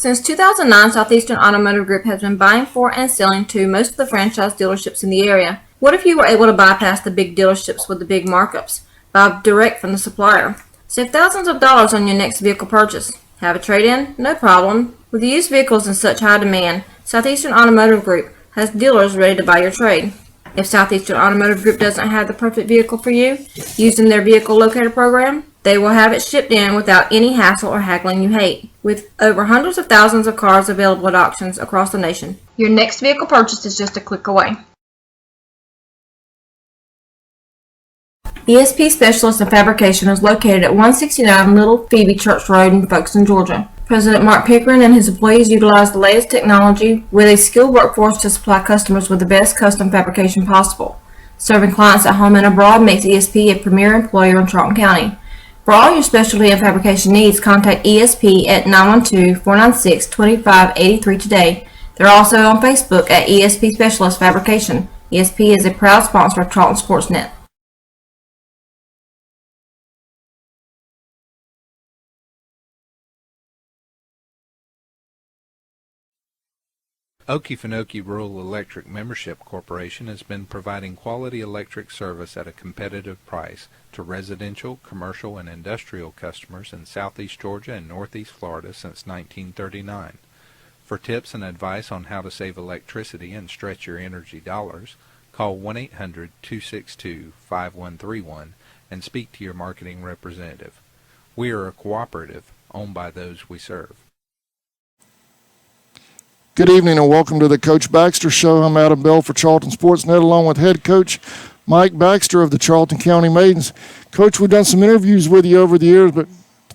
Since 2009, Southeastern Automotive Group has been buying for and selling to most of the franchise dealerships in the area. What if you were able to bypass the big dealerships with the big markups? Buy direct from the supplier. Save thousands of dollars on your next vehicle purchase. Have a trade-in? No problem. With used vehicles in such high demand, Southeastern Automotive Group has dealers ready to buy your trade. If Southeastern Automotive Group doesn't have the perfect vehicle for you, using their vehicle locator program, they will have it shipped in without any hassle or haggling you hate. With over hundreds of thousands of cars available at auctions across the nation, your next vehicle purchase is just a click away. ESP Specialist in Fabrication is located at 169 Little Phoebe Church Road in Folkestone, Georgia. President Mark Pickering and his employees utilize the latest technology with a skilled workforce to supply customers with the best custom fabrication possible. Serving clients at home and abroad makes ESP a premier employer in Charlton County. For all your specialty and fabrication needs, contact ESP at 912-496-2583 today. They're also on Facebook at ESP Specialist Fabrication. ESP is a proud sponsor of Charlton Sportsnet. Okefenokee Rural Electric Membership Corporation has been providing quality electric service at a competitive price to residential, commercial, and industrial customers in southeast Georgia and northeast Florida since 1939. For tips and advice on how to save electricity and stretch your energy dollars, call 1-800-262-5131 and speak to your marketing representative. We are a cooperative owned by those we serve. Good evening and welcome to the Coach Baxter Show. I'm Adam Bell for Charlton Sportsnet along with head coach Mike Baxter of the Charlton County Maidens. Coach, we've done some interviews with you over the years, but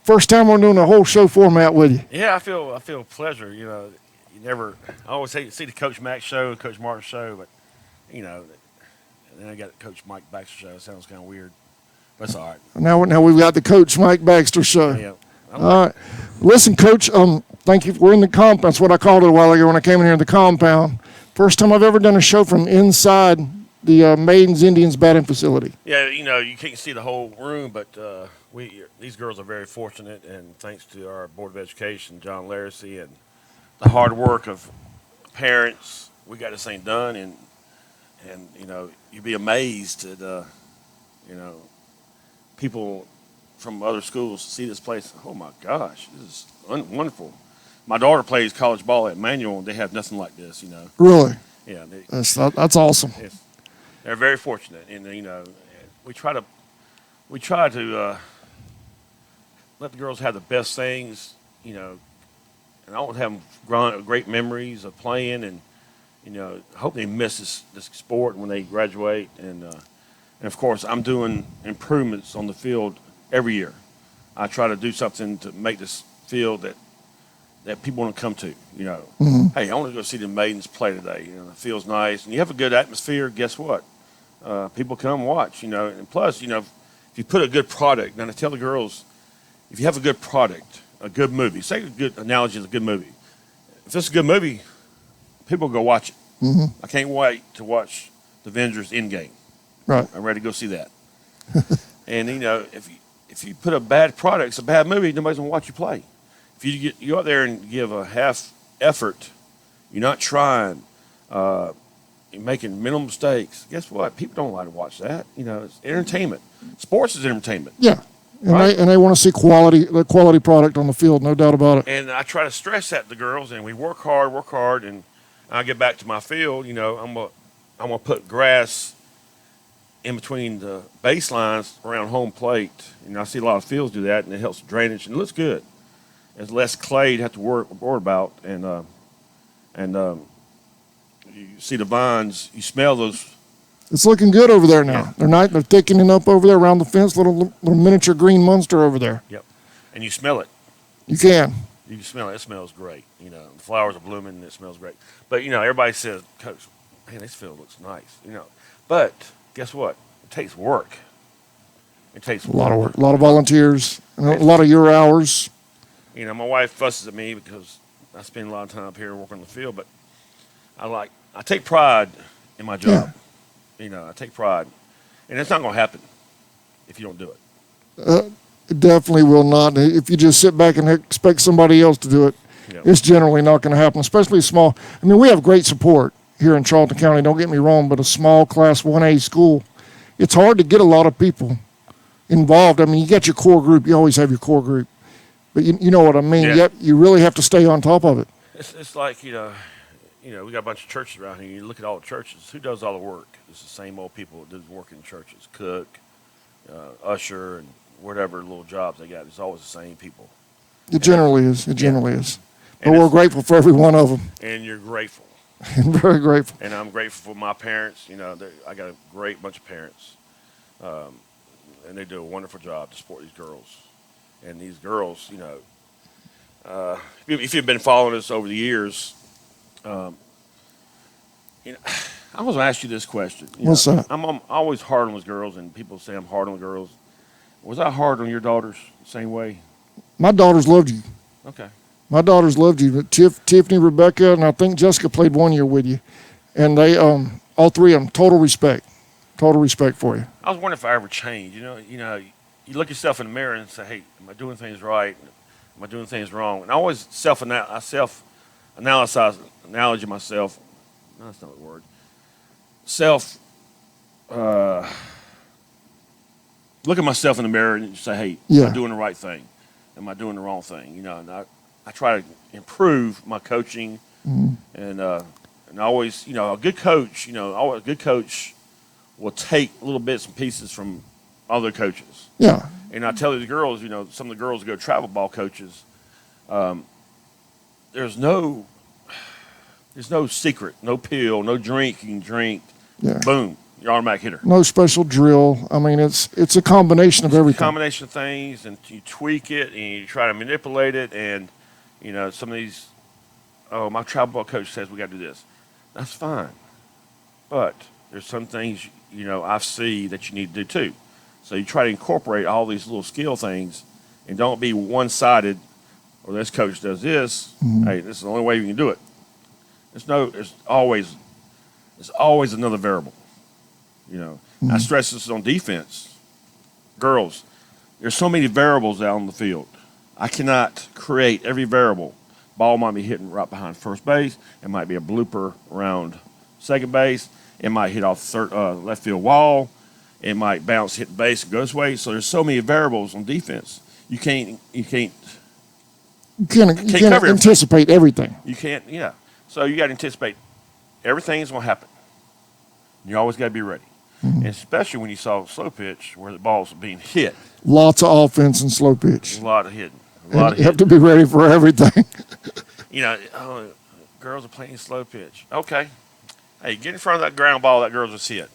first time we're doing a whole show format with you. Yeah, I feel pleasure. You know, I always see the Coach Max show, Coach Martin show, but and then I got the Coach Mike Baxter show. It sounds kind of weird, but it's all right. Now we've got the Coach Mike Baxter show. Yeah. All right. Listen, Coach, thank you. We're in the compound. That's what I called it a while ago when I came in here in the compound. First time I've ever done a show from inside the Maidens Indians batting facility. Yeah, you can't see the whole room, but these girls are very fortunate, and thanks to our Board of Education, John Laracy, and the hard work of parents, we got this thing done, and you'd be amazed at people from other schools see this place. Oh my gosh, this is wonderful. My daughter plays college ball at Manual, and they have nothing like this. Really? Yeah. That's awesome. They're very fortunate, and we try to let the girls have the best things. And I want to have them great memories of playing, and I hope they miss this sport when they graduate. And of course, I'm doing improvements on the field every year. I try to do something to make this field that people want to come to. Hey, I want to go see the Maidens play today. It feels nice, and you have a good atmosphere. Guess what? People come watch. And plus, if you put a good product, and I tell the girls, if you have a good product, a good movie. Say a good analogy is a good movie. If it's a good movie, people go watch it. Mm-hmm. I can't wait to watch the Avengers Endgame. Right. I'm ready to go see that. And if you put a bad product, it's a bad movie, nobody's gonna watch you play. If you go out there and give a half effort, you're not trying, you're making minimal mistakes. Guess what? People don't like to watch that. It's entertainment. Sports is entertainment. Yeah. And right? they want to see the quality product on the field, no doubt about it. And I try to stress that to the girls, and we work hard, and I get back to my field. I'm gonna put grass in between the baselines around home plate. I see a lot of fields do that, and it helps drainage, and it looks good. There's less clay you have to worry about, and you see the vines, you smell those. It's looking good over there now. Yeah. They're thickening up over there around the fence, little miniature green monster over there. Yep. And you smell it. You can. You can smell it. It smells great. The flowers are blooming, and it smells great. But, everybody says, Coach, man, this field looks nice. But guess what? It takes work. It takes a lot of work, a lot of volunteers, and a lot of your hours. My wife fusses at me because I spend a lot of time up here working on the field, but I take pride in my job. Yeah. I take pride, and it's not going to happen if you don't do it. It definitely will not. If you just sit back and expect somebody else to do it, Yeah. it's generally not going to happen, especially small. I mean, we have great support here in Charlton County, don't get me wrong, but a small Class 1A school, it's hard to get a lot of people involved. I mean, you get your core group, you always have your core group, but you know what I mean. Yeah. Yep, you really have to stay on top of it. It's like, we got a bunch of churches around here. You look at all the churches. Who does all the work? It's the same old people that do the work in churches. Cook, usher, and whatever little jobs they got. It's always the same people. It generally is. It generally is. But And we're it's- grateful for every one of them, And you're grateful. and very grateful. And I'm grateful for my parents. I got a great bunch of parents. And they do a wonderful job to support these girls. And these girls, if you've been following us over the years, I was going to ask you this question. What's that? I'm always hard on those girls, and people say I'm hard on the girls. Was I hard on your daughters the same way? My daughters loved you. Okay. My daughters loved you. But Tiffany, Rebecca, and I think Jessica played 1 year with you. And they, all three of them, total respect for you. I was wondering if I ever changed. You look yourself in the mirror and say, "Hey, am I doing things right? Am I doing things wrong?" And I always self-analyze myself. No, that's not the word. Look at myself in the mirror and say, "Hey, Yeah. am I doing the right thing? Am I doing the wrong thing?" And I try to improve my coaching, and always, a good coach, a good coach will take little bits and pieces from other coaches. Yeah. And I tell these girls, some of the girls go travel ball coaches. There's no secret, no pill, no drink. You can drink, Yeah. boom, you're automatic hitter. No special drill. I mean, it's a combination of everything. Combination of things, and you tweak it and you try to manipulate it. And some of these, my travel ball coach says we got to do this. That's fine, but there's some things I see that you need to do too. So you try to incorporate all these little skill things, and don't be one-sided. Or this coach does this. Hey, this is the only way you can do it. There's always another variable. I stress this on defense. Girls, there's so many variables out on the field. I cannot create every variable. Ball might be hitting right behind first base. It might be a blooper around second base. It might hit off left field wall. It might bounce, hit base, and go this way. So there's so many variables on defense. You can't You can't cover anticipate everything. You can't, yeah. So you got to anticipate everything's going to happen. You always got to be ready. And especially when you saw slow pitch where the ball's being hit. Lots of offense and slow pitch. A lot of hitting. And you have to be ready for everything. Girls are playing slow pitch. Okay. Hey, get in front of that ground ball that girls just hit.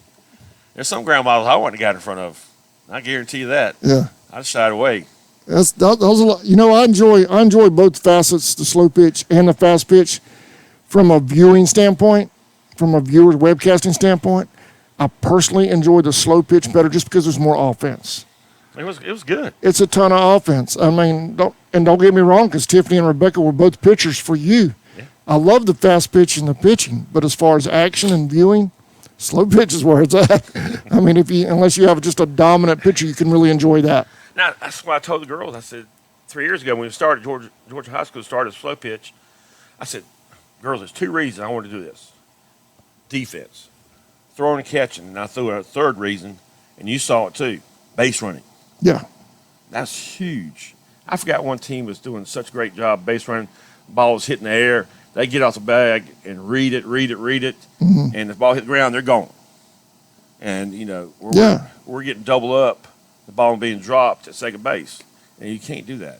There's some ground balls I wouldn't have got in front of. I guarantee you that. Yeah. I just shied away. That was a lot. I enjoy both facets, the slow pitch and the fast pitch, from a viewing standpoint, from a viewer's webcasting standpoint. I personally enjoy the slow pitch better just because there's more offense. It was good. It's a ton of offense. I mean, don't get me wrong, because Tiffany and Rebecca were both pitchers for you. Yeah. I love the fast pitch and the pitching, but as far as action and viewing, slow pitch is where it's at. I mean, unless you have just a dominant pitcher, you can really enjoy that. Now, that's what I told the girls. I said 3 years ago when we started, Georgia High School started slow pitch. I said, girls, there's 2 reasons I want to do this. Defense, throwing and catching. And I threw a third reason, and you saw it too, base running. Yeah. That's huge. I forgot one team was doing such a great job base running. Ball was hitting the air. They get off the bag and read it. And if the ball hit the ground, they're gone. And, we're getting double up. The ball being dropped at second base. And you can't do that.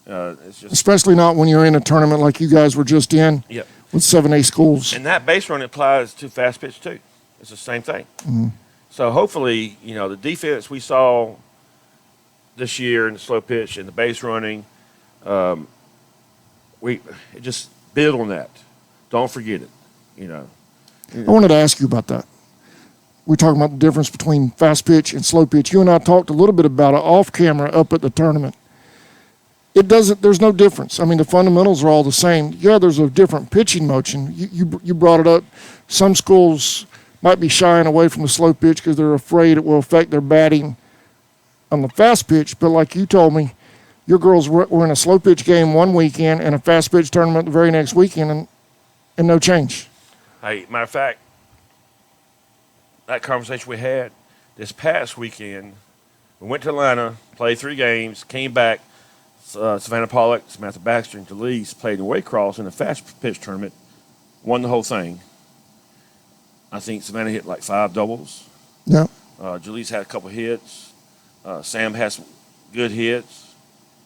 It's just, Especially not when you're in a tournament like you guys were just in yep. with 7A schools. And that base run applies to fast pitch too. It's the same thing. So hopefully, the defense we saw this year in the slow pitch and the base running, we just build on that. Don't forget it. I wanted to ask you about that. We're talking about the difference between fast pitch and slow pitch. You and I talked a little bit about it off camera up at the tournament. There's no difference. I mean, the fundamentals are all the same. Yeah, there's a different pitching motion. You brought it up. Some schools might be shying away from the slow pitch because they're afraid it will affect their batting on the fast pitch. But like you told me, Your girls were in a slow pitch game one weekend and a fast pitch tournament the very next weekend, and no change. Hey, matter of fact, that conversation we had this past weekend, we went to Atlanta, played 3 games, came back. Savannah Pollock, Samantha Baxter, and Jalise played in Waycross in a fast pitch tournament, won the whole thing. I think Savannah hit like 5 doubles. Yeah. Jalise had a couple hits. Sam had some good hits.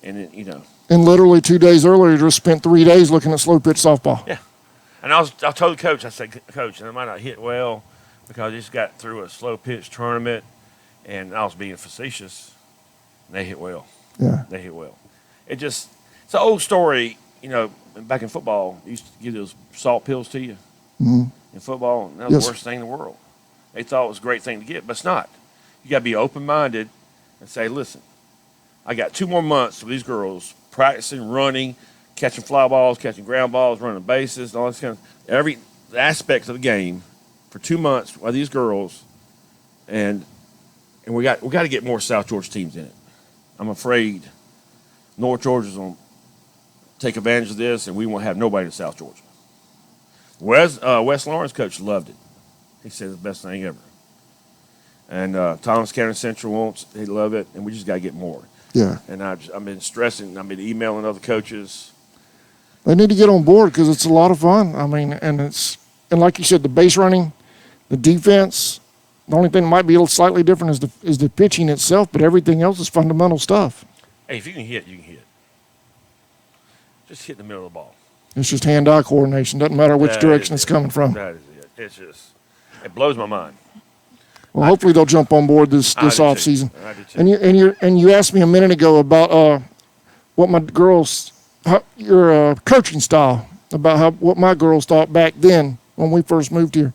And then, And literally 2 days earlier, just spent 3 days looking at slow pitch softball. Yeah. And I told the coach, I said, Coach, I might not hit well because I just got through a slow pitch tournament, and I was being facetious. And they hit well. Yeah. They hit well. It's an old story, back in football, they used to give those salt pills to you in football, and that was the worst thing in the world. They thought it was a great thing to get, but it's not. You got to be open-minded and say, listen, I got 2 more months with these girls practicing, running, catching fly balls, catching ground balls, running bases, all this kind of every aspect of the game for 2 months with these girls, and we got to get more South Georgia teams in it. I'm afraid North Georgia's going to take advantage of this, and we won't have nobody in South Georgia. Wes Lawrence coach loved it. He said it's the best thing ever. And Thomas County Central they love it, and we just got to get more. Yeah. And I've been stressing, I've been emailing other coaches. They need to get on board because it's a lot of fun. I mean, and like you said, the base running, the defense. The only thing that might be a little slightly different is the pitching itself, but everything else is fundamental stuff. Hey, if you can hit, you can hit. Just hit in the middle of the ball. It's just hand-eye coordination. Doesn't matter which direction it's coming from. That is it. It blows my mind. Well, hopefully they'll jump on board this off season. I do too. And you asked me a minute ago about what my girls, your coaching style, about what my girls thought back then when we first moved here.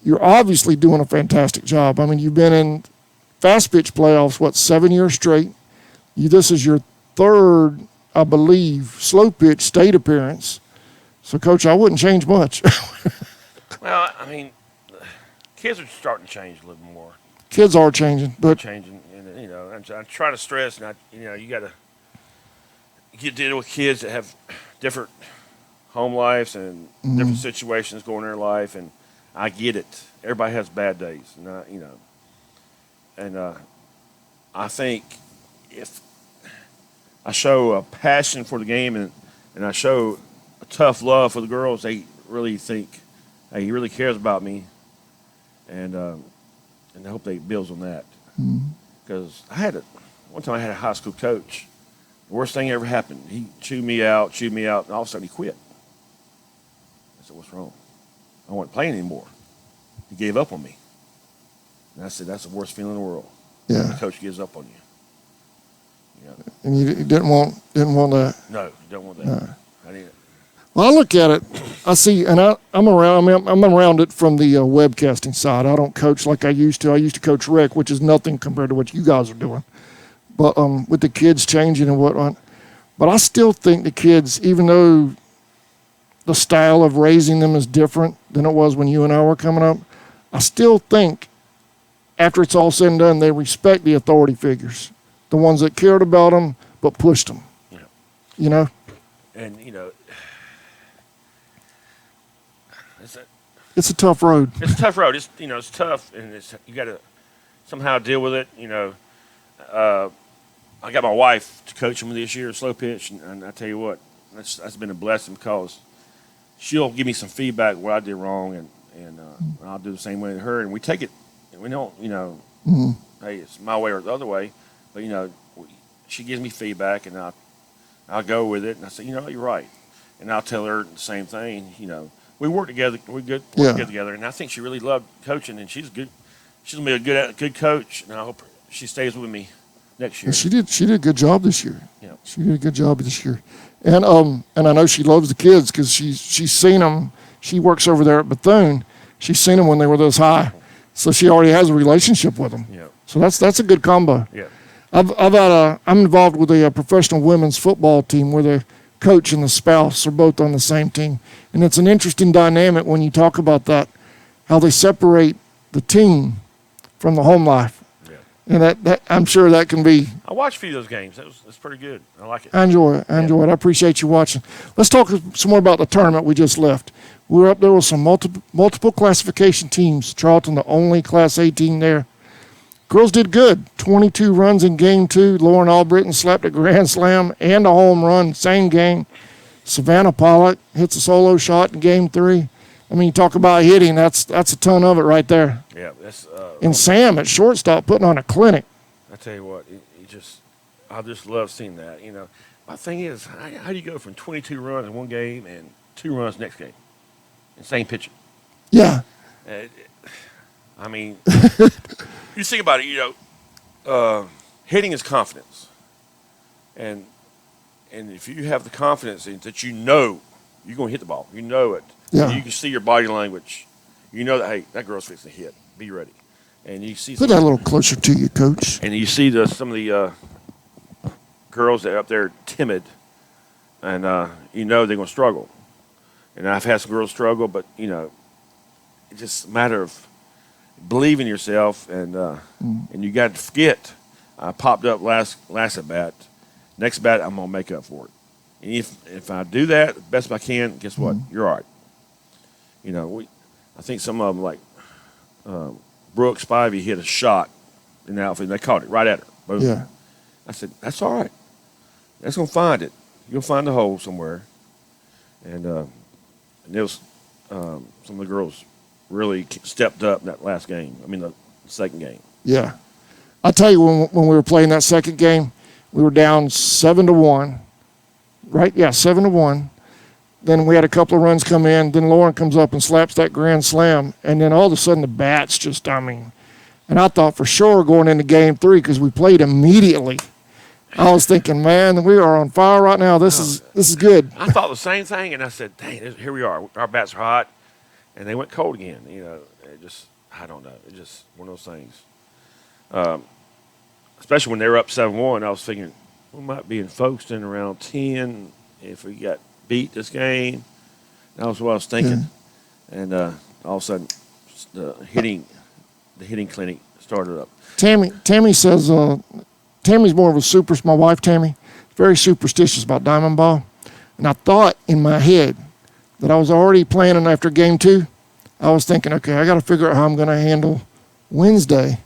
You're obviously doing a fantastic job. I mean, you've been in fast pitch playoffs, 7 years straight. This is your 3rd, I believe, slow pitch state appearance. So, Coach, I wouldn't change much. Well, I mean, kids are starting to change a little more. Kids are changing, but changing, and I try to stress, and you got to deal with kids that have different home lives and different situations going in their life, and I get it. Everybody has bad days, and I think if I show a passion for the game and I show a tough love for the girls, they really think, hey, he really cares about me, and I hope they builds on that. Because one time I had a high school coach. The worst thing ever happened. He chewed me out, and all of a sudden he quit. I said, what's wrong? I wasn't playing anymore. He gave up on me. And I said, that's the worst feeling in the world. yeah. The coach gives up on you. And you didn't want that. No, you don't want that. No. I didn't. Well, I look at it, I see, and I'm around it from the webcasting side. I don't coach like I used to. I used to coach rec, which is nothing compared to what you guys are doing. But with the kids changing and whatnot, but I still think the kids, even though the style of raising them is different than it was when you and I were coming up, I still think after it's all said and done, they respect the authority figures, the ones that cared about them but pushed them. Yeah. You know? And, It's a tough road. it's a tough road. It's tough, and you got to somehow deal with it. I got my wife to coach them this year, slow pitch, and I tell you what, that's been a blessing because she'll give me some feedback what I did wrong, and I'll do the same way to her, and we take it. And we don't, hey, it's my way or the other way, but she gives me feedback, and I'll go with it, and I say, you're right, and I'll tell her the same thing. We work together. We work good together, and I think she really loved coaching, and she's good. She's gonna be a good coach, and I hope she stays with me next year. And she did a good job this year. Yeah. She did a good job this year, and I know she loves the kids because she's seen them. She works over there at Bethune. She's seen them when they were this high, so she already has a relationship with them. Yeah. So that's a good combo. Yeah. I'm involved with a professional women's football team where the coach and the spouse are both on the same team, and it's an interesting dynamic when you talk about that, how they separate the team from the home life. Yeah. And that I'm sure that can be. I watched a few of those games. That's pretty good. I like it. I enjoy it. I enjoy it. I appreciate you watching. Let's talk some more about the tournament we just left. We were up there with some multiple classification teams. Charlton, the only Class A team there. Girls did good. 22 runs in game 2. Lauren Albritton slapped a grand slam and a home run, same game. Savannah Pollock hits a solo shot in game 3. I mean, you talk about hitting, that's a ton of it right there. Yeah, that's. And Sam at shortstop putting on a clinic. I tell you what, I just love seeing that. You know, my thing is, how do you go from 22 runs in one game and 2 runs next game, and same pitcher? Yeah. I mean, you think about it. You know, hitting is confidence, and if you have the confidence that you know you're going to hit the ball, you know it. Yeah. You can see your body language. You know that, hey, that girl's fixing to hit. Be ready. And you see Put that a little closer to you, Coach. and you see some of the girls that are up there timid, and you know they're going to struggle. And I've had some girls struggle, but you know, it's just a matter of believing in yourself, and you got to forget. I popped up last at bat. Next bat, I'm gonna make up for it. And if I do that the best I can, guess what? You're all right. You know, I think some of them, like Brooks Spivey, hit a shot in the outfield. They caught it right at her. Boom. Yeah. I said, that's all right. That's going to find it. You'll find the hole somewhere. And there was some of the girls really stepped up in that last game. I mean, the second game. Yeah. I'll tell you, when we were playing that second game, we were down 7-1. Right? Yeah, 7-1. Then we had a couple of runs come in. Then Lauren comes up and slaps that grand slam. And then all of a sudden the bats just, I mean, and I thought for sure going into game 3, because we played immediately, I was thinking, man, we are on fire right now. This is good. I thought the same thing, and I said, dang, here we are. Our bats are hot. And they went cold again. You know, I don't know. It's just one of those things. Especially when they were up 7-1, I was thinking, we might be in Folkestone around 10 if we got beat this game. That was what I was thinking. Yeah. And all of a sudden, the hitting clinic started up. Tammy says, Tammy's more of a my wife Tammy, very superstitious about diamond ball. And I thought in my head that I was already planning after game 2. I was thinking, okay, I got to figure out how I'm going to handle Wednesday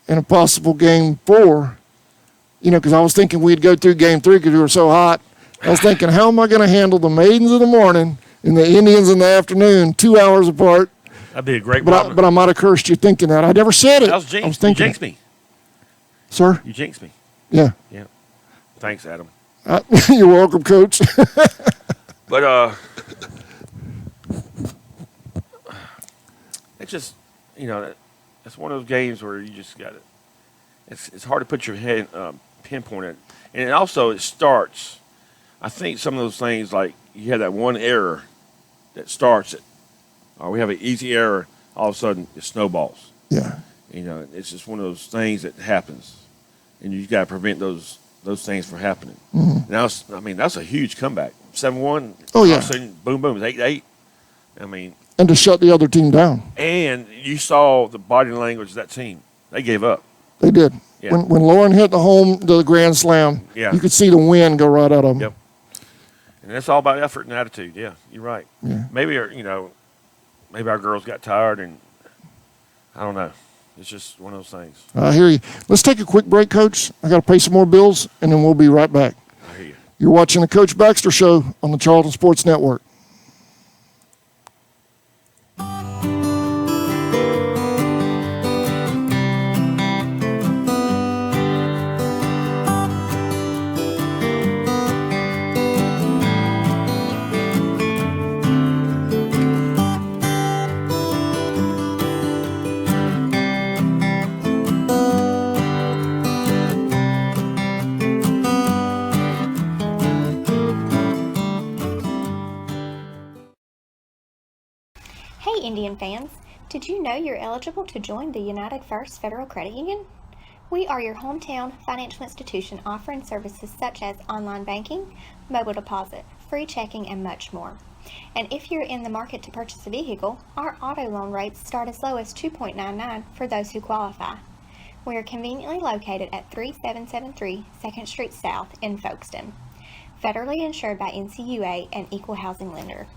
in a possible game 4. You know, because I was thinking we'd go through game 3 because we were so hot. I was thinking, how am I going to handle the Maidens in the morning and the Indians in the afternoon, 2 hours apart? That'd be a great problem. But I might have cursed you thinking that. I never said it. That was jinx. I was thinking, you jinxed me. Sir? You jinxed me. Yeah. Yeah. Thanks, Adam. You're welcome, Coach. But it's just, you know, it's one of those games where you just got to. It's hard to put your head pinpoint it, and also it starts. I think some of those things, like you have that one error that starts it, or we have an easy error, all of a sudden it snowballs. Yeah. You know, it's just one of those things that happens, and you got to prevent those things from happening. Mm-hmm. Now, that's a huge comeback. 7-1. Oh yeah. All of a sudden, boom, boom, it's 8-8. I mean. And to shut the other team down. And you saw the body language of that team. They gave up. They did. Yeah. When Lauren hit the grand slam, yeah, you could see the wind go right out of them. Yep. And that's all about effort and attitude. Yeah, you're right. Yeah. Maybe our girls got tired, and I don't know. It's just one of those things. I hear you. Let's take a quick break, Coach. I got to pay some more bills, and then we'll be right back. I hear you. You're watching the Coach Baxter Show on the Charlton Sports Network. Hey Indian fans, did you know you're eligible to join the United First Federal Credit Union? We are your hometown financial institution offering services such as online banking, mobile deposit, free checking, and much more. And if you're in the market to purchase a vehicle, our auto loan rates start as low as 2.99 for those who qualify. We are conveniently located at 3773 2nd Street South in Folkestone. Federally insured by NCUA and Equal Housing Lender.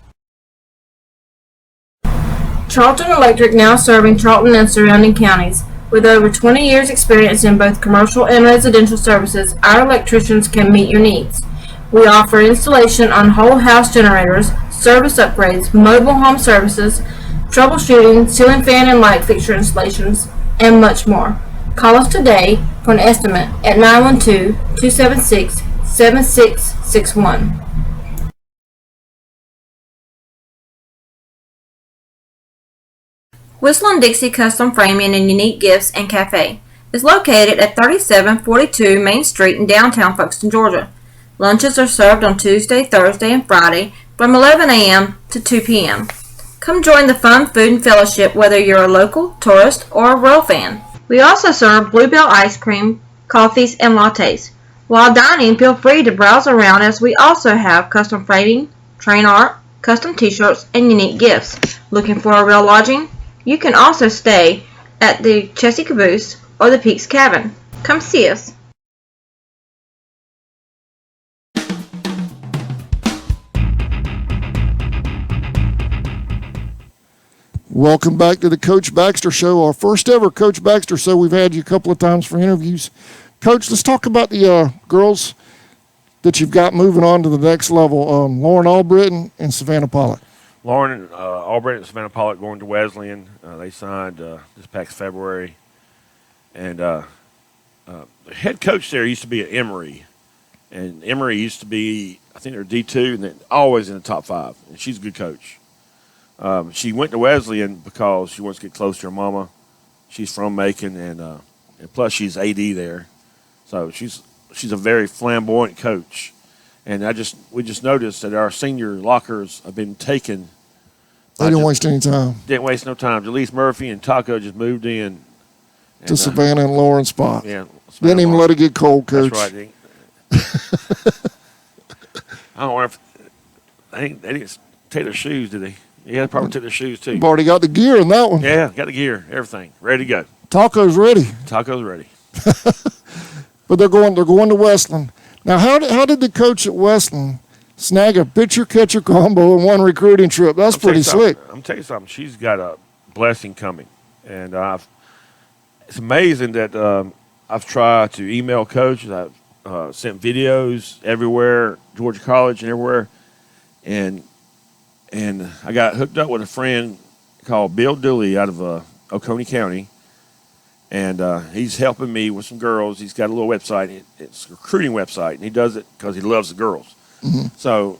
Charlton Electric now serving Charlton and surrounding counties. With over 20 years experience in both commercial and residential services, our electricians can meet your needs. We offer installation on whole house generators, service upgrades, mobile home services, troubleshooting, ceiling fan and light fixture installations, and much more. Call us today for an estimate at 912-276-7661. Whistle & Dixie Custom Framing and Unique Gifts and Cafe is located at 3742 Main Street in downtown Folkestone, Georgia. Lunches are served on Tuesday, Thursday, and Friday from 11 a.m. to 2 p.m. Come join the fun food and fellowship whether you're a local, tourist, or a Royal fan. We also serve Bluebell ice cream, coffees, and lattes. While dining, feel free to browse around as we also have custom framing, train art, custom t-shirts, and unique gifts. Looking for a real lodging? You can also stay at the Chessy Caboose or the Peaks Cabin. Come see us. Welcome back to the Coach Baxter Show, our first ever Coach Baxter Show. We've had you a couple of times for interviews. Coach, let's talk about the girls that you've got moving on to the next level. Lauren Albritton and Savannah Pollock. Lauren Albritton and Savannah Pollock going to Wesleyan. They signed this past February. And the head coach there used to be at Emory. And Emory used to be, I think they're D2, and they're always in the top 5. And she's a good coach. She went to Wesleyan because she wants to get close to her mama. She's from Macon, and plus she's AD there. So she's a very flamboyant coach. And we just noticed that our senior lockers have been taken. They didn't waste any time. Didn't waste no time. Jaleese Murphy and Taco just moved in. To Savannah and Lauren's spot. Yeah. Didn't even let it get cold, Coach. That's right. I don't know if they didn't take their shoes, did they? Yeah, they probably took their shoes too. You've already got the gear in that one. Yeah, got the gear, everything, ready to go. Taco's ready. Taco's ready. But they're going to Westland. Now, how did the coach at Westland snag a pitcher-catcher combo in one recruiting trip? That's pretty slick. I'm telling you something. She's got a blessing coming. And it's amazing that I've tried to email coaches. I've sent videos everywhere, Georgia College and everywhere. And I got hooked up with a friend called Bill Dooley out of Oconee County. And he's helping me with some girls. He's got a little website. It's a recruiting website, and he does it because he loves the girls. Mm-hmm. So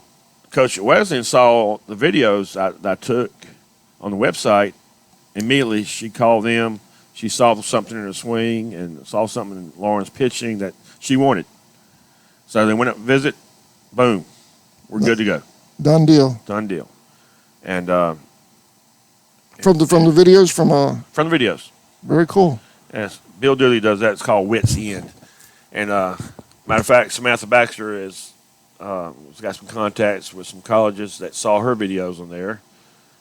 Coach at Wesleyan saw the videos that I took on the website. Immediately, she called them. She saw something in her swing and saw something in Lauren's pitching that she wanted. So they went up and visit. Boom. We're good to go. Done deal. Done deal. And from the videos? From the videos. Very cool. Yes, Bill Dooley does that. It's called Wits End. And matter of fact, Samantha Baxter has got some contacts with some colleges that saw her videos on there.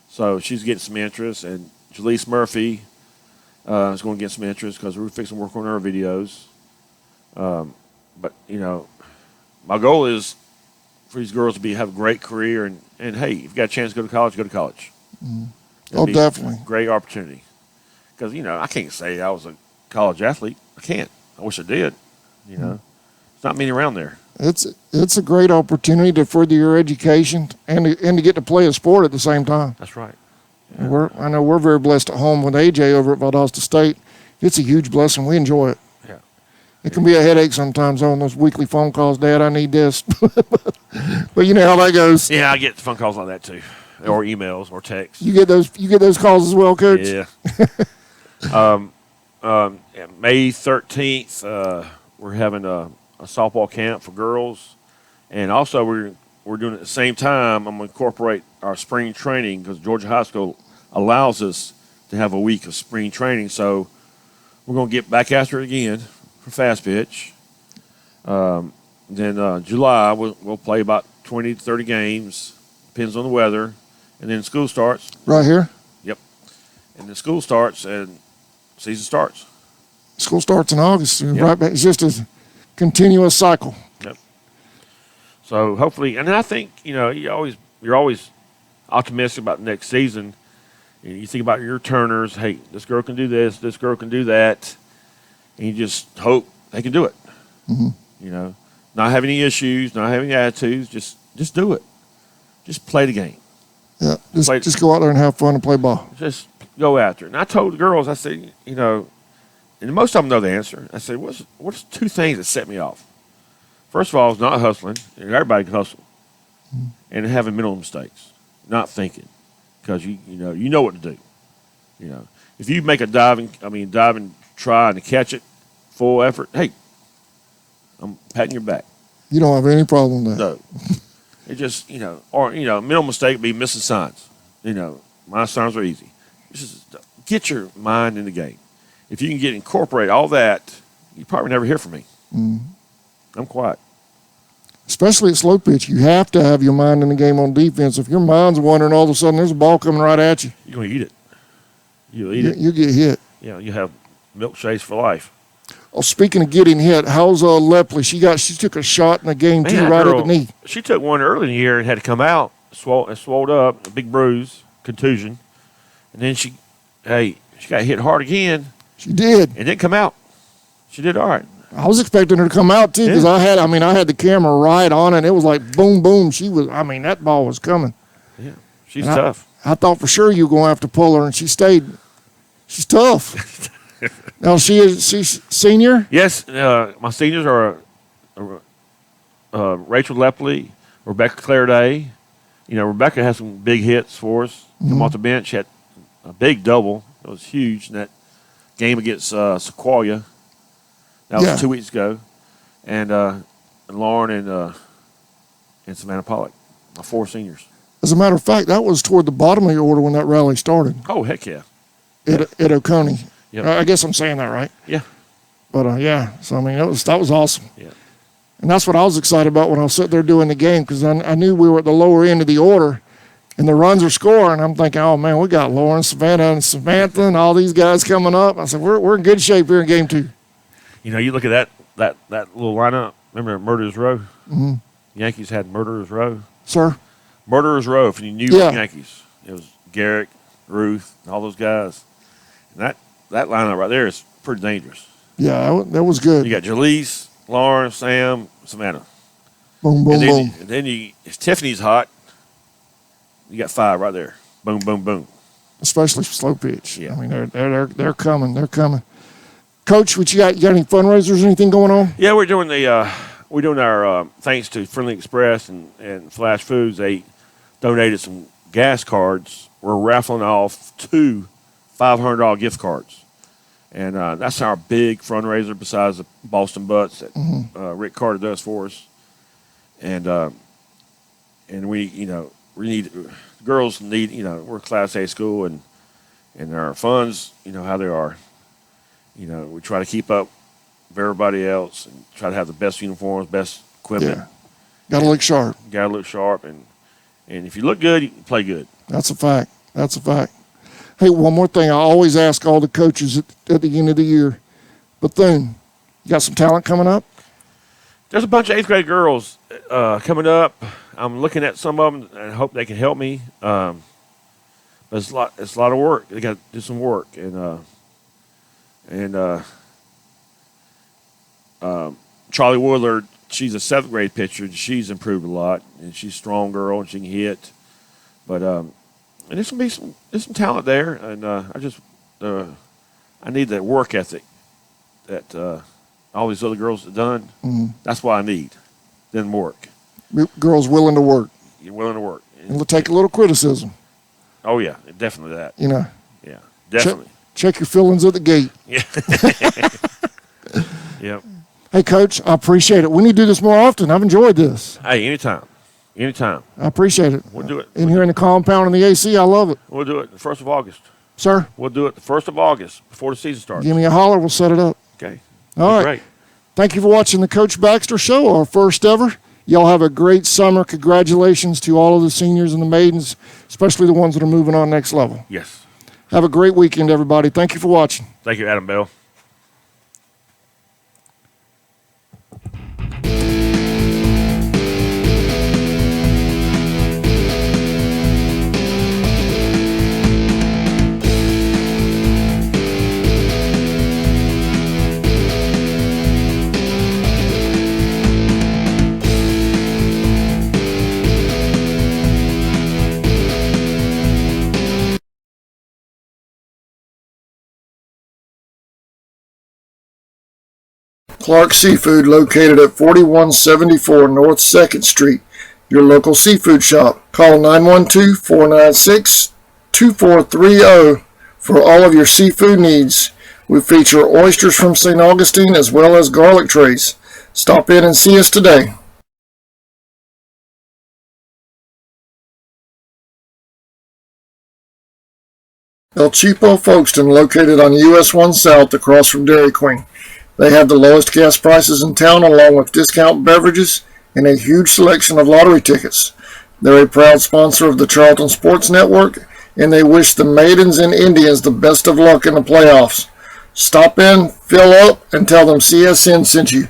So she's getting some interest. And Jaleese Murphy is going to get some interest because we're fixing to work on her videos. But, my goal is for these girls to have a great career. And hey, if you've got a chance to go to college, go to college. Mm. Oh, definitely. Great opportunity. Because, I can't say I was a college athlete. I can't. I wish I did. There's not many around there. It's a great opportunity to further your education and to get to play a sport at the same time. That's right. Yeah. I know we're very blessed at home with AJ over at Valdosta State. It's a huge blessing. We enjoy it. Yeah. It can be a headache sometimes on those weekly phone calls. Dad, I need this. But you know how that goes. Yeah, I get phone calls like that too, or emails or texts. You get those calls as well, Coach? Yeah. May 13th, we're having a softball camp for girls, and also we're doing it at the same time. I'm going to incorporate our spring training because Georgia High School allows us to have a week of spring training. So we're going to get back after it again for fast pitch. Then July we'll play about 20 to 30 games, depends on the weather, and then school starts. Right here. Yep. And then school starts and season starts. School starts in August. Yep. Right back. It's just a continuous cycle. Yep. So hopefully, and I think you're always optimistic about next season. You think about your turners. Hey, this girl can do this. This girl can do that. And you just hope they can do it. Mm-hmm. Not have any issues, not have any attitudes. Just do it. Just play the game. Yeah, just go out there and have fun and play ball. Just go after it. And I told the girls, I said, and most of them know the answer. I said, what's two things that set me off? First of all, it's not hustling. And everybody can hustle. Mm-hmm. And having mental mistakes, not thinking, because you know what to do. If you make a diving try and catch it, full effort. Hey, I'm patting your back. You don't have any problem with that. No, it just mental mistake would be missing signs. My signs are easy. Just get your mind in the game. If you can incorporate all that, you probably never hear from me. Mm-hmm. I'm quiet. Especially at slow pitch, you have to have your mind in the game on defense. If your mind's wandering, all of a sudden there's a ball coming right at you. You're going to eat it. You'll eat it. You get hit. Yeah, you have milkshakes for life. Oh, speaking of getting hit, how's Lepley? She took a shot in the game too, Man, right girl, at the knee. She took one early in the year and had to come out, swelled up, a big bruise, contusion, and then she got hit hard again. She did. And didn't come out. She did all right. I was expecting her to come out too because Yeah. I had the camera right on it. And it was like boom, boom. That ball was coming. Yeah, she's tough. I thought for sure you were going to have to pull her, and she stayed. She's tough. Now she's senior. Yes, my seniors are Rachel Lepley, Rebecca Clairday. Rebecca has some big hits for us. Come off the bench, had a big double. It was huge in that game against Sequoia. That was 2 weeks ago. And Lauren and Savannah Pollock, my 4 seniors. As a matter of fact, that was toward the bottom of your order when that rally started. Oh, heck yeah. At Oconee. Yep. I guess I'm saying that right. Yeah. But yeah, so that was awesome. Yeah. And that's what I was excited about when I was sitting there doing the game because I knew we were at the lower end of the order, and the runs are scoring. I'm thinking, oh man, we got Lauren, Savannah, and Samantha, and all these guys coming up. I said, we're in good shape here in game 2. You look at that little lineup. Remember Murderers Row? Mm-hmm. Yankees had Murderers Row. Sir? Murderers Row, if you knew Yankees. It was Garrick, Ruth, and all those guys. And that lineup right there is pretty dangerous. Yeah, that was good. You got Jaleese, Lauren, Sam, Savannah. Boom, boom, boom. And then if Tiffany's hot, you got 5 right there. Boom, boom, boom. Especially slow pitch. Yeah. They're coming. They're coming. Coach, what you got any fundraisers, anything going on? Yeah, we're doing our thanks to Friendly Express and Flash Foods. They donated some gas cards. We're raffling off 2 $500 gift cards. And that's our big fundraiser besides the Boston Butts that Rick Carter does for us. And we need girls need we're a Class A school and our funds how they are. We try to keep up with everybody else and try to have the best uniforms, best equipment. Yeah. Got to look sharp. Got to look sharp, and if you look good, you can play good. That's a fact. That's a fact. Hey, one more thing. I always ask all the coaches at the end of the year. Bethune, you got some talent coming up? There's a bunch of 8th grade girls coming up. I'm looking at some of them and hope they can help me. But it's a lot of work. They got to do some work, and Charlie Woodard, she's a 7th grade pitcher. She's improved a lot, and she's a strong girl and she can hit. But and there's some talent there, and I need that work ethic that all these other girls have done. Mm-hmm. That's what I need. Then work. Girls willing to work. You're willing to work. And take a little criticism. Oh yeah, definitely that. Yeah, definitely. Check your feelings at the gate. Yeah. Yep. Hey, Coach, I appreciate it. We need to do this more often. I've enjoyed this. Hey, anytime. I appreciate it. We'll do it. In here in the compound and the AC, I love it. We'll do it the 1st of August. Sir? We'll do it the 1st of August before the season starts. Give me a holler. We'll set it up. Okay. All right. Great. Thank you for watching the Coach Baxter Show, our first ever. Y'all have a great summer. Congratulations to all of the seniors and the maidens, especially the ones that are moving on next level. Yes. Have a great weekend, everybody. Thank you for watching. Thank you, Adam Bell. Clark Seafood, located at 4174 North 2nd Street, your local seafood shop. Call 912-496-2430 for all of your seafood needs. We feature oysters from St. Augustine as well as garlic trays. Stop in and see us today. El Cheapo Folkestone, located on US 1 South across from Dairy Queen. They have the lowest gas prices in town, along with discount beverages and a huge selection of lottery tickets. They're a proud sponsor of the Charlton Sports Network, and they wish the Maidens and Indians the best of luck in the playoffs. Stop in, fill up, and tell them CSN sent you.